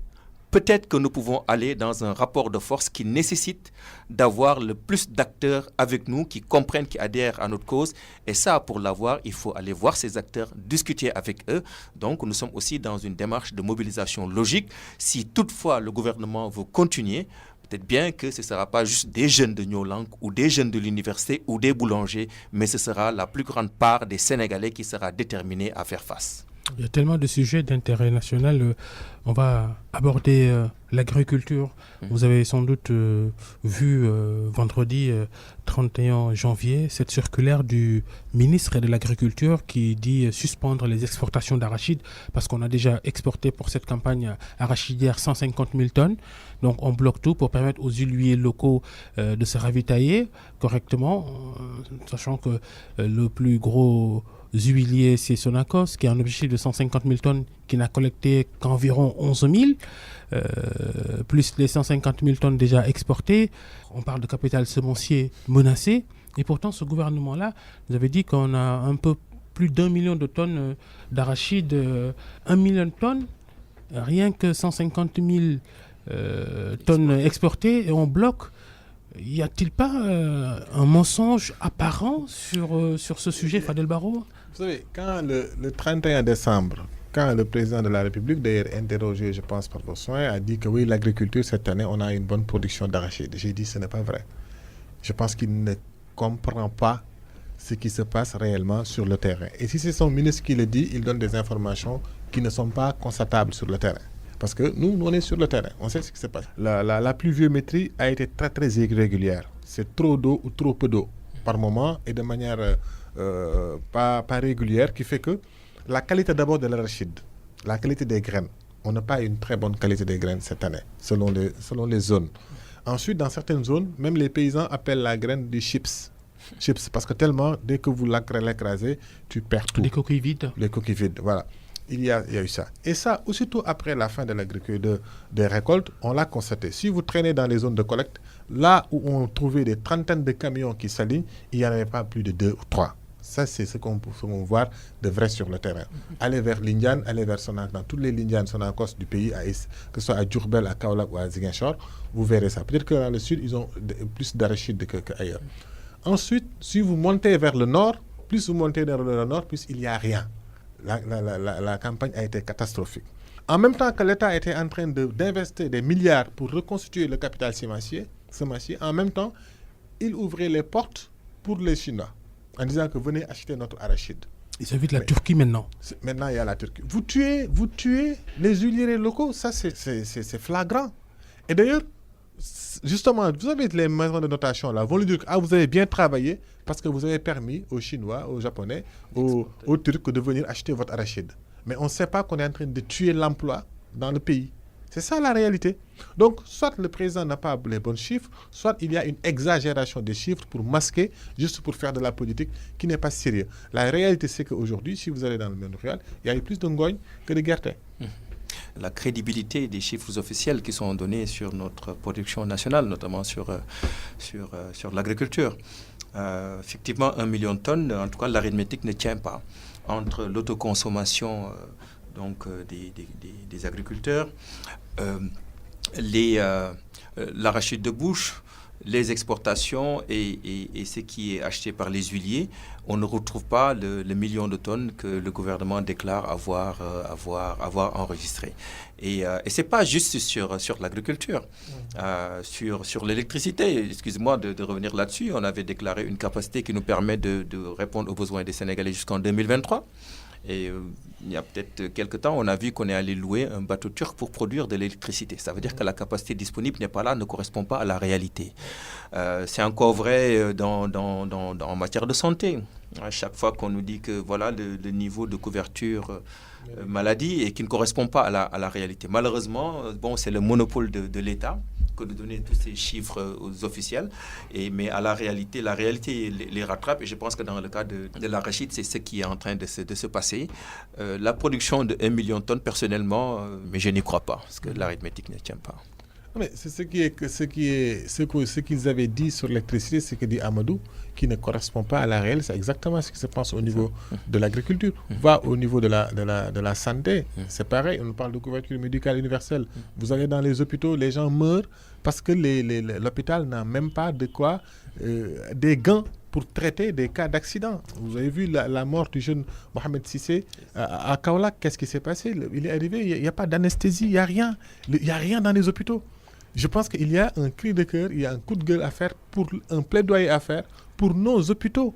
que nous pouvons aller dans un rapport de force qui nécessite d'avoir le plus d'acteurs avec nous, qui comprennent, qui adhèrent à notre cause. Et ça, pour l'avoir, il faut aller voir ces acteurs, discuter avec eux. Donc, nous sommes aussi dans une démarche de mobilisation logique. Si toutefois le gouvernement veut continuer, peut-être bien que ce ne sera pas juste des jeunes de Nyolank ou des jeunes de l'université ou des boulangers, mais ce sera la plus grande part des Sénégalais qui sera déterminée à faire face. Il y a tellement de sujets d'intérêt national. On va aborder l'agriculture. Vous avez sans doute vu vendredi 31 janvier cette circulaire du ministre de l'Agriculture qui dit suspendre les exportations d'arachides parce qu'on a déjà exporté pour cette campagne arachidière 150 000 tonnes. Donc on bloque tout pour permettre aux huiliers locaux de se ravitailler correctement, sachant que le plus gros huilier, c'est Sonacos, qui a un objectif de 150 000 tonnes, qui n'a collecté qu'environ 11 000, plus les 150 000 tonnes déjà exportées. On parle de capital semencier menacé. Et pourtant, ce gouvernement-là nous avait dit qu'on a un peu plus d'1 million de tonnes d'arachides, 1 million de tonnes, rien que 150 000 tonnes exportées, et on bloque. Y a-t-il pas un mensonge apparent sur ce sujet, Fadel Barro? Vous savez, quand le 31 décembre, quand le président de la République, d'ailleurs interrogé, je pense, par vos soins, a dit que oui, l'agriculture, cette année, on a une bonne production d'arachides. J'ai dit, ce n'est pas vrai. Je pense qu'il ne comprend pas ce qui se passe réellement sur le terrain. Et si c'est son ministre qui le dit, il donne des informations qui ne sont pas constatables sur le terrain. Parce que nous, on est sur le terrain, on sait ce qui se passe. La pluviométrie a été très, très irrégulière. C'est trop d'eau ou trop peu d'eau par moment et de manière pas régulière, qui fait que la qualité d'abord de l'arachide, la qualité des graines, on n'a pas une très bonne qualité des graines cette année, selon les zones. Ensuite, dans certaines zones, même les paysans appellent la graine des chips. Chips, parce que tellement, dès que vous l'écrasez, tu perds tout. Les coquilles vides. Les coquilles vides, voilà. Il y a eu ça. Et ça, aussitôt après la fin de l'agriculture, des récoltes, on l'a constaté. Si vous traînez dans les zones de collecte, là où on trouvait des trentaines de camions qui s'alignent, il n'y en avait pas plus de 2 ou 3. Ça, c'est ce qu'on peut voir de vrai sur le terrain. Allez vers Lindiane, allez vers Sonacos, dans toutes les Lindianes Sonacos du pays, que ce soit à Diourbel, à Kaolack ou à Ziguinchor, vous verrez ça. Peut-être que dans le sud, ils ont plus d'arachides qu'ailleurs. Ensuite, si vous montez vers le nord, plus vous montez vers le nord, plus il n'y a rien. La campagne a été catastrophique. En même temps que l'État était en train d'investir des milliards pour reconstituer le capital semencier, en même temps, il ouvrait les portes pour les Chinois en disant que venez acheter notre arachide. Ils invitent la Turquie maintenant. Maintenant, il y a la Turquie. Vous tuez les huiliers locaux, ça c'est flagrant. Et d'ailleurs, justement, vous avez les maisons de notation là, vont lui dire que vous avez bien travaillé parce que vous avez permis aux Chinois, aux Japonais, aux Turcs de venir acheter votre arachide. Mais on ne sait pas qu'on est en train de tuer l'emploi dans le pays. C'est ça la réalité. Donc, soit le président n'a pas les bons chiffres, soit il y a une exagération des chiffres pour masquer, juste pour faire de la politique qui n'est pas sérieux. La réalité, c'est qu'aujourd'hui, si vous allez dans le monde rural, il y a eu plus de ngogne que de guerre. La crédibilité des chiffres officiels qui sont donnés sur notre production nationale, notamment sur l'agriculture. Effectivement, 1 million de tonnes, en tout cas, l'arithmétique ne tient pas entre l'autoconsommation des agriculteurs, l'arachide de bouche, les exportations et ce qui est acheté par les huiliers. On ne retrouve pas le million de tonnes que le gouvernement déclare avoir enregistré. Et ce n'est pas juste sur l'agriculture, sur l'électricité. Excusez-moi de revenir là-dessus. On avait déclaré une capacité qui nous permet de répondre aux besoins des Sénégalais jusqu'en 2023. Et il y a peut-être quelques temps, on a vu qu'on est allé louer un bateau turc pour produire de l'électricité. Ça veut dire que la capacité disponible n'est pas là, ne correspond pas à la réalité. C'est encore vrai en matière de santé. À chaque fois qu'on nous dit que voilà le niveau de couverture maladie et qui ne correspond pas à la réalité. Malheureusement, c'est le monopole de l'État que de donner tous ces chiffres aux officiels. Mais à la réalité les rattrape. Et je pense que dans le cas de l'arachide, c'est ce qui est en train de se passer. La production de 1 million de tonnes, personnellement, mais je n'y crois pas, parce que l'arithmétique ne tient pas. Mais c'est ce qu'ils avaient dit sur l'électricité, ce que dit Amadou, qui ne correspond pas à la réelle. C'est exactement ce qui se passe au niveau de l'agriculture. Va au niveau de la santé, c'est pareil. On parle de couverture médicale universelle. Vous allez dans les hôpitaux, les gens meurent parce que l'hôpital n'a même pas des gants pour traiter des cas d'accident. Vous avez vu la mort du jeune Mohamed Sissé à Kaolack. Qu'est-ce qui s'est passé? Il est arrivé, il n'y a pas d'anesthésie, il n'y a rien. Il n'y a rien dans les hôpitaux. Je pense qu'il y a un cri de cœur, il y a un coup de gueule à faire, un plaidoyer à faire pour nos hôpitaux.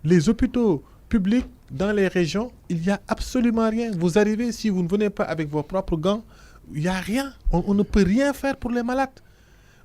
Les hôpitaux publics dans les régions, il n'y a absolument rien. Vous arrivez, si vous ne venez pas avec vos propres gants, il n'y a rien. On ne peut rien faire pour les malades.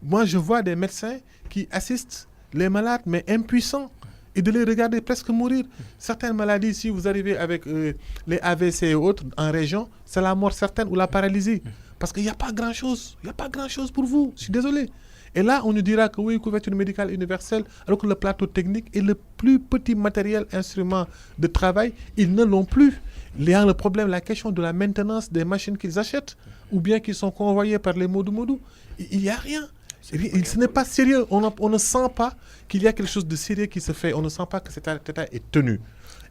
Moi, je vois des médecins qui assistent les malades, mais impuissants, et de les regarder presque mourir. Certaines maladies, si vous arrivez avec les AVC et autres en région, c'est la mort certaine ou la paralysie. Parce qu'il n'y a pas grand-chose. Il n'y a pas grand-chose pour vous. Je suis désolé. Et là, on nous dira que oui, couverture médicale universelle, alors que le plateau technique et le plus petit matériel, instrument de travail, ils ne l'ont plus. Il y a le problème, la question de la maintenance des machines qu'ils achètent, ou bien qu'ils sont convoyés par les modou-modou. Il n'y a rien. Ce n'est pas sérieux. On ne sent pas qu'il y a quelque chose de sérieux qui se fait. On ne sent pas que cet état est tenu.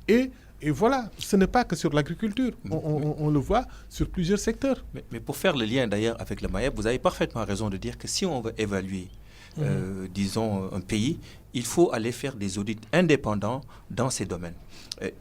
Et voilà, ce n'est pas que sur l'agriculture. On le voit sur plusieurs secteurs. Mais pour faire le lien d'ailleurs avec le MAEP, vous avez parfaitement raison de dire que si on veut évaluer, disons, un pays, il faut aller faire des audits indépendants dans ces domaines.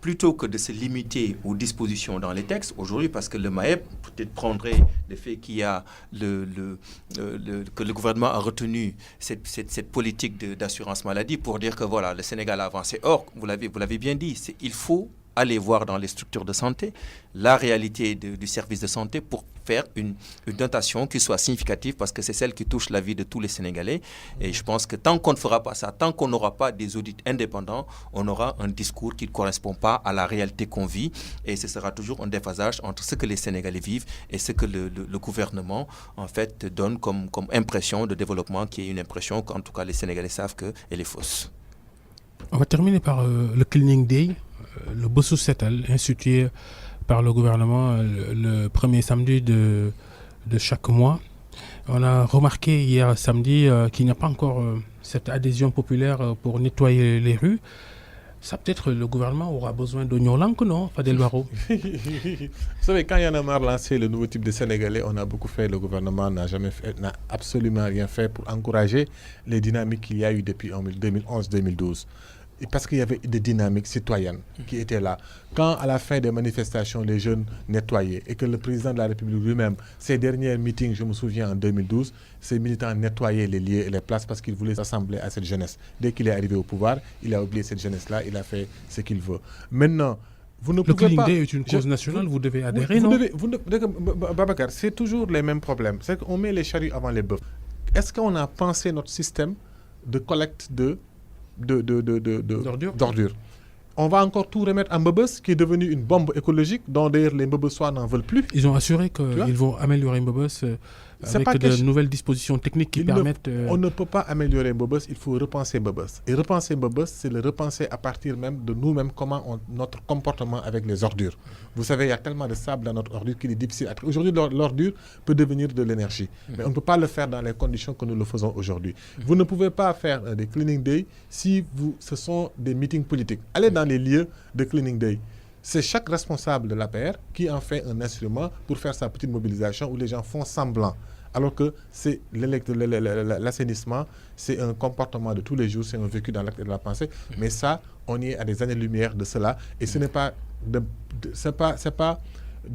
Plutôt que de se limiter aux dispositions dans les textes, aujourd'hui, parce que le MAEP peut-être prendrait le fait qu'il y a que le gouvernement a retenu cette politique d'assurance maladie pour dire que voilà, le Sénégal a avancé. Or, vous l'avez bien dit, il faut aller voir dans les structures de santé la réalité du service de santé pour faire une dotation qui soit significative parce que c'est celle qui touche la vie de tous les Sénégalais. Et je pense que tant qu'on ne fera pas ça, tant qu'on n'aura pas des audits indépendants, on aura un discours qui ne correspond pas à la réalité qu'on vit et ce sera toujours un déphasage entre ce que les Sénégalais vivent et ce que le gouvernement en fait donne comme impression de développement qui est une impression qu'en tout cas les Sénégalais savent qu'elle est fausse. On va terminer par le Cleaning Day, le Bossou Setal, institué par le gouvernement le premier samedi de chaque mois. On a remarqué hier samedi qu'il n'y a pas encore cette adhésion populaire pour nettoyer les rues. Ça, peut-être, le gouvernement aura besoin d'oignons blancs, non, Fadel Barro? Vous savez, quand Y'en a marre lancé le nouveau type de Sénégalais, on a beaucoup fait. Le gouvernement n'a absolument rien fait pour encourager les dynamiques qu'il y a eu depuis 2011-2012. Parce qu'il y avait des dynamiques citoyennes qui étaient là. Quand, à la fin des manifestations, les jeunes nettoyaient et que le président de la République lui-même, ses derniers meetings, je me souviens, en 2012, ses militants nettoyaient les lieux et les places parce qu'il voulait s'assembler à cette jeunesse. Dès qu'il est arrivé au pouvoir, il a oublié cette jeunesse-là, il a fait ce qu'il veut. Maintenant, vous ne pouvez pas... Le Cleaning Day est une cause nationale, vous devez adhérer, non? Babacar, c'est toujours les mêmes problèmes. C'est qu'on met les charrues avant les bœufs. Est-ce qu'on a pensé notre système de collecte d'ordures? On va encore tout remettre à Mbebes, qui est devenu une bombe écologique, dont d'ailleurs les Mbebessois n'en veulent plus. Ils ont assuré qu'ils vont améliorer Mbebes avec de nouvelles dispositions techniques qui permettent... On ne peut pas améliorer Mbebes, il faut repenser Mbebes. Et repenser Mbebes, c'est le repenser à partir même de nous-mêmes, comment notre comportement avec les ordures. Vous savez, il y a tellement de sable dans notre ordure qu'il est difficile à traiter. Aujourd'hui, l'ordure peut devenir de l'énergie. Mais on ne peut pas le faire dans les conditions que nous le faisons aujourd'hui. Vous ne pouvez pas faire des cleaning day si ce sont des meetings politiques. Allez dans les lieux de cleaning day. C'est chaque responsable de l'APR qui en fait un instrument pour faire sa petite mobilisation où les gens font semblant. Alors que c'est l'assainissement, c'est un comportement de tous les jours, c'est un vécu dans l'acte et de la pensée. Mais ça, on y est à des années-lumière de cela. Et ce n'est pas de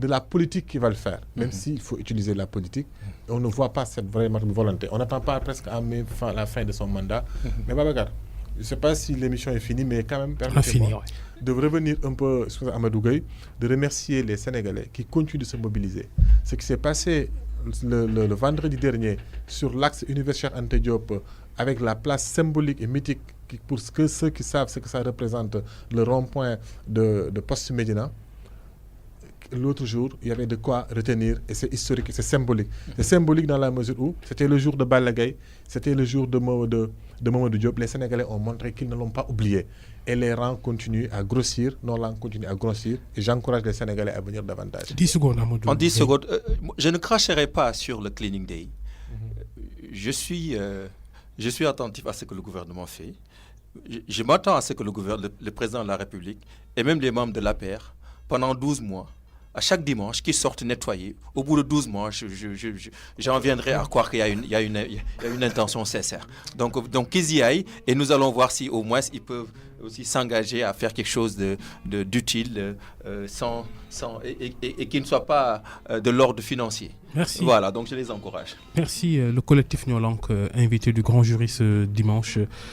la politique qui va le faire, même s'il faut utiliser la politique. On ne voit pas cette vraie volonté. On n'attend pas presque à la fin de son mandat. Mais Babacar, je ne sais pas si l'émission est finie, mais quand même, permettez-moi de revenir un peu sur Amadou Gueye, de remercier les Sénégalais qui continuent de se mobiliser. Ce qui s'est passé le vendredi dernier sur l'axe Universitaire Anta Diop avec la place symbolique et mythique pour ceux qui savent ce que ça représente, le rond-point de Poste Médina. L'autre jour, il y avait de quoi retenir et c'est historique et c'est symbolique. C'est symbolique dans la mesure où c'était le jour de Balla Gaye, c'était le jour de Mamadou Diop. Les Sénégalais ont montré qu'ils ne l'ont pas oublié. Et les rangs continuent à grossir, nos rangs continuent à grossir. Et j'encourage les Sénégalais à venir davantage. 10 secondes, Amadou. En 10 secondes, je ne cracherai pas sur le Cleaning Day. Je suis attentif à ce que le gouvernement fait. Je m'attends à ce que le président de la République et même les membres de l'APR, pendant 12 mois, à chaque dimanche, qu'ils sortent nettoyer. Au bout de 12 mois, j'en viendrai à croire qu'il y a une intention sincère. Donc qu'ils y aillent et nous allons voir si au moins ils peuvent aussi s'engager à faire quelque chose d'utile et qui ne soit pas de l'ordre financier. Merci. Voilà, donc je les encourage. Merci. Le collectif Nyolank, invité du grand jury ce dimanche,